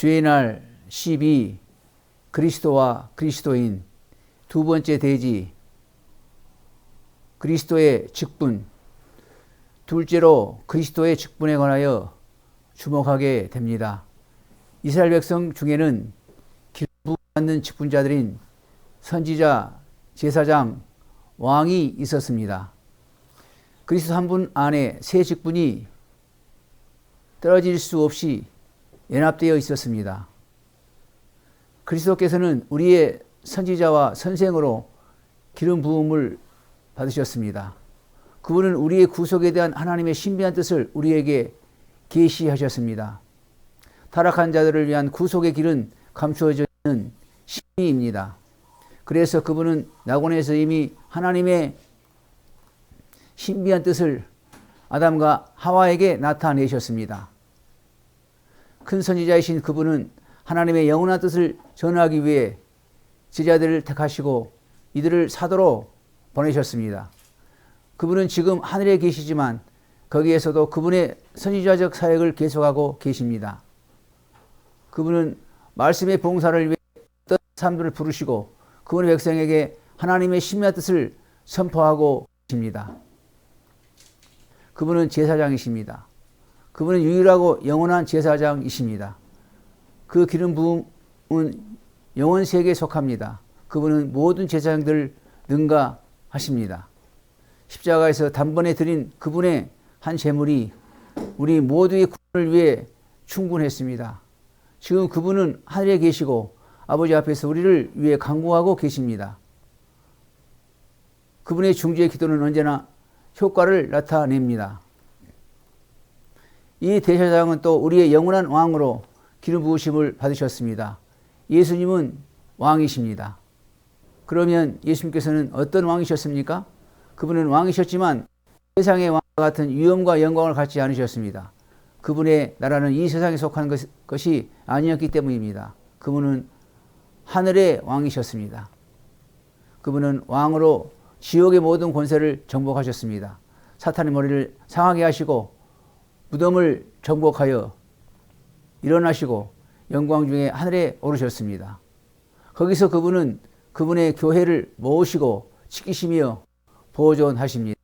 주의 날 12 그리스도와 그리스도인 두 번째 대지 그리스도의 직분 둘째로 그리스도의 직분에 관하여 주목하게 됩니다. 이스라엘 백성 중에는 기름 받는 직분자들인 선지자, 제사장, 왕이 있었습니다. 그리스도 한 분 안에 세 직분이 떨어질 수 없이 연합되어 있었습니다. 그리스도께서는 우리의 선지자와 선생으로 기름 부음을 받으셨습니다. 그분은 우리의 구속에 대한 하나님의 신비한 뜻을 우리에게 계시하셨습니다. 타락한 자들을 위한 구속의 길은 감추어져 있는 신비입니다. 그래서 그분은 낙원에서 이미 하나님의 신비한 뜻을 아담과 하와에게 나타내셨습니다. 큰 선지자이신 그분은 하나님의 영원한 뜻을 전하기 위해 제자들을 택하시고 이들을 사도로 보내셨습니다. 그분은 지금 하늘에 계시지만 거기에서도 그분의 선지자적 사역을 계속하고 계십니다. 그분은 말씀의 봉사를 위해 어떤 사람들을 부르시고 그분의 백성에게 하나님의 신비한 뜻을 선포하고 계십니다. 그분은 제사장이십니다. 그분은 유일하고 영원한 제사장이십니다. 그 기름 부음은 영원 세계에 속합니다. 그분은 모든 제사장들을 능가하십니다. 십자가에서 단번에 드린 그분의 한 제물이 우리 모두의 구원을 위해 충분했습니다. 지금 그분은 하늘에 계시고 아버지 앞에서 우리를 위해 간구하고 계십니다. 그분의 중지의 기도는 언제나 효과를 나타냅니다. 이 대제사장은 또 우리의 영원한 왕으로 기름 부으심을 받으셨습니다. 예수님은 왕이십니다. 그러면 예수님께서는 어떤 왕이셨습니까? 그분은 왕이셨지만 세상의 왕과 같은 위엄과 영광을 갖지 않으셨습니다. 그분의 나라는 이 세상에 속한 것이 아니었기 때문입니다. 그분은 하늘의 왕이셨습니다. 그분은 왕으로 지옥의 모든 권세를 정복하셨습니다. 사탄의 머리를 상하게 하시고 무덤을 정복하여 일어나시고 영광 중에 하늘에 오르셨습니다. 거기서 그분은 그분의 교회를 모으시고 지키시며 보존하십니다.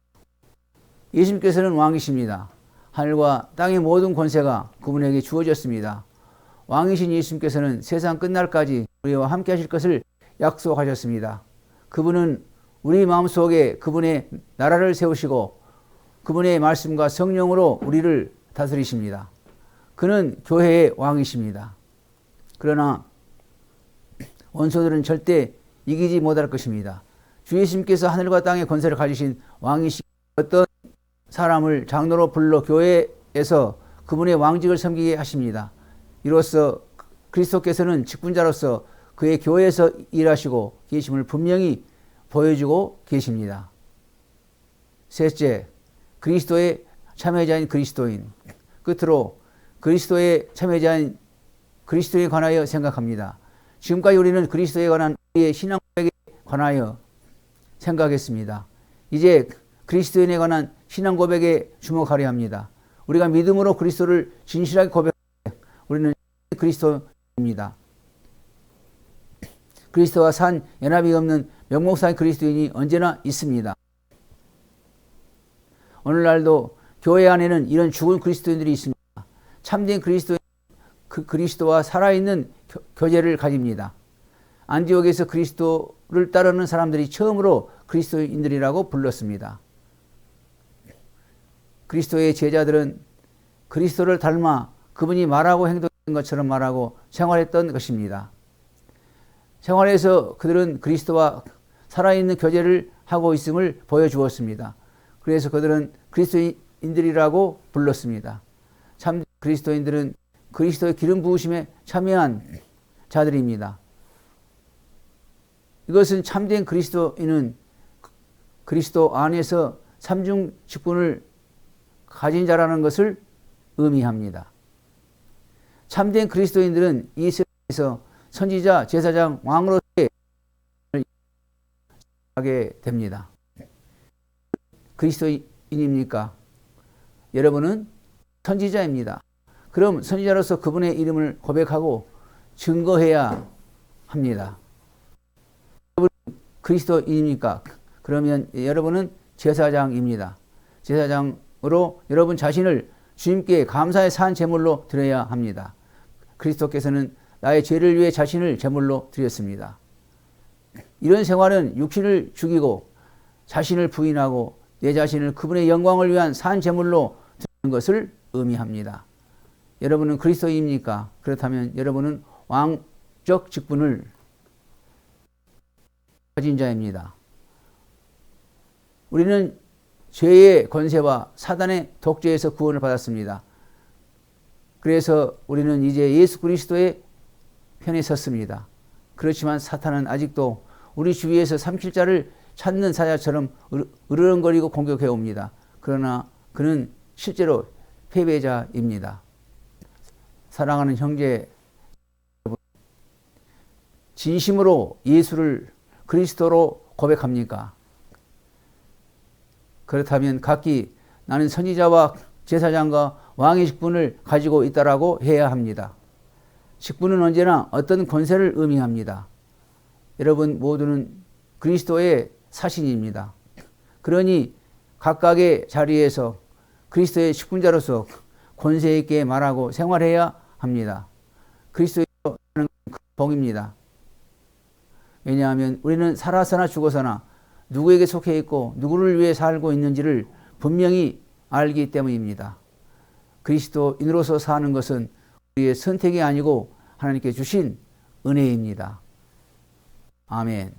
예수님께서는 왕이십니다. 하늘과 땅의 모든 권세가 그분에게 주어졌습니다. 왕이신 예수님께서는 세상 끝날까지 우리와 함께 하실 것을 약속하셨습니다. 그분은 우리 마음속에 그분의 나라를 세우시고 그분의 말씀과 성령으로 우리를 다스리십니다. 그는 교회의 왕이십니다. 그러나 원수들은 절대 이기지 못할 것입니다. 주 예수님께서 하늘과 땅의 권세를 가지신 왕이신 어떤 사람을 장로로 불러 교회에서 그분의 왕직을 섬기게 하십니다. 이로써 그리스도께서는 직분자로서 그의 교회에서 일하시고 계심을 분명히 보여주고 계십니다. 셋째, 그리스도의 참여자인 그리스도인. 끝으로 그리스도의 참여자인 그리스도에 관하여 생각합니다. 지금까지 우리는 그리스도에 관한 우리의 신앙 고백에 관하여 생각했습니다. 이제 그리스도인에 관한 신앙 고백에 주목하려 합니다. 우리가 믿음으로 그리스도를 진실하게 고백할 때 우리는 그리스도입니다. 그리스도와 산 연합이 없는 명목상의 그리스도인이 언제나 있습니다. 오늘날도 교회 안에는 이런 죽은 그리스도인들이 있습니다. 참된 그리스도인 그리스도와 살아있는 교제를 가집니다. 안디옥에서 그리스도를 따르는 사람들이 처음으로 그리스도인들이라고 불렀습니다. 그리스도의 제자들은 그리스도를 닮아 그분이 말하고 행동한 것처럼 말하고 생활했던 것입니다. 생활에서 그들은 그리스도와 살아있는 교제를 하고 있음을 보여주었습니다. 그래서 그들은 그리스도인들이라고 불렀습니다. 참 그리스도인들은 그리스도의 기름 부으심에 참여한 자들입니다. 이것은 참된 그리스도인은 그리스도 안에서 삼중 직분을 가진 자라는 것을 의미합니다. 참된 그리스도인들은 이 세상에서 선지자, 제사장, 왕으로서의 하게 됩니다. 그리스도인입니까? 여러분은 선지자입니다. 그럼 선지자로서 그분의 이름을 고백하고 증거해야 합니다. 여러분 그리스도인입니까? 그러면 여러분은 제사장입니다. 제사장으로 여러분 자신을 주님께 감사의 산 제물로 드려야 합니다. 그리스도께서는 나의 죄를 위해 자신을 제물로 드렸습니다. 이런 생활은 육신을 죽이고 자신을 부인하고 내 자신을 그분의 영광을 위한 산 제물로 드리는 것을 의미합니다. 여러분은 그리스도인입니까? 그렇다면 여러분은 왕적 직분을 가진 자입니다. 우리는 죄의 권세와 사단의 독재에서 구원을 받았습니다. 그래서 우리는 이제 예수 그리스도의 편에 섰습니다. 그렇지만 사탄은 아직도 우리 주위에서 삼킬자를 찾는 사자처럼 으르렁거리고 공격해 옵니다. 그러나 그는 실제로 패배자입니다. 사랑하는 형제 여러분, 진심으로 예수를 그리스도로 고백합니까? 그렇다면 각기 나는 선지자와 제사장과 왕의 직분을 가지고 있다라고 해야 합니다. 직분은 언제나 어떤 권세를 의미합니다. 여러분 모두는 그리스도의 사신입니다. 그러니 각각의 자리에서 그리스도의 직분자로서 권세 있게 말하고 생활해야 합니다. 그리스도의 복입니다. 왜냐하면 우리는 살아서나 죽어서나 누구에게 속해 있고 누구를 위해 살고 있는지를 분명히 알기 때문입니다. 그리스도인으로서 사는 것은 우리의 선택이 아니고 하나님께 주신 은혜입니다. 아멘.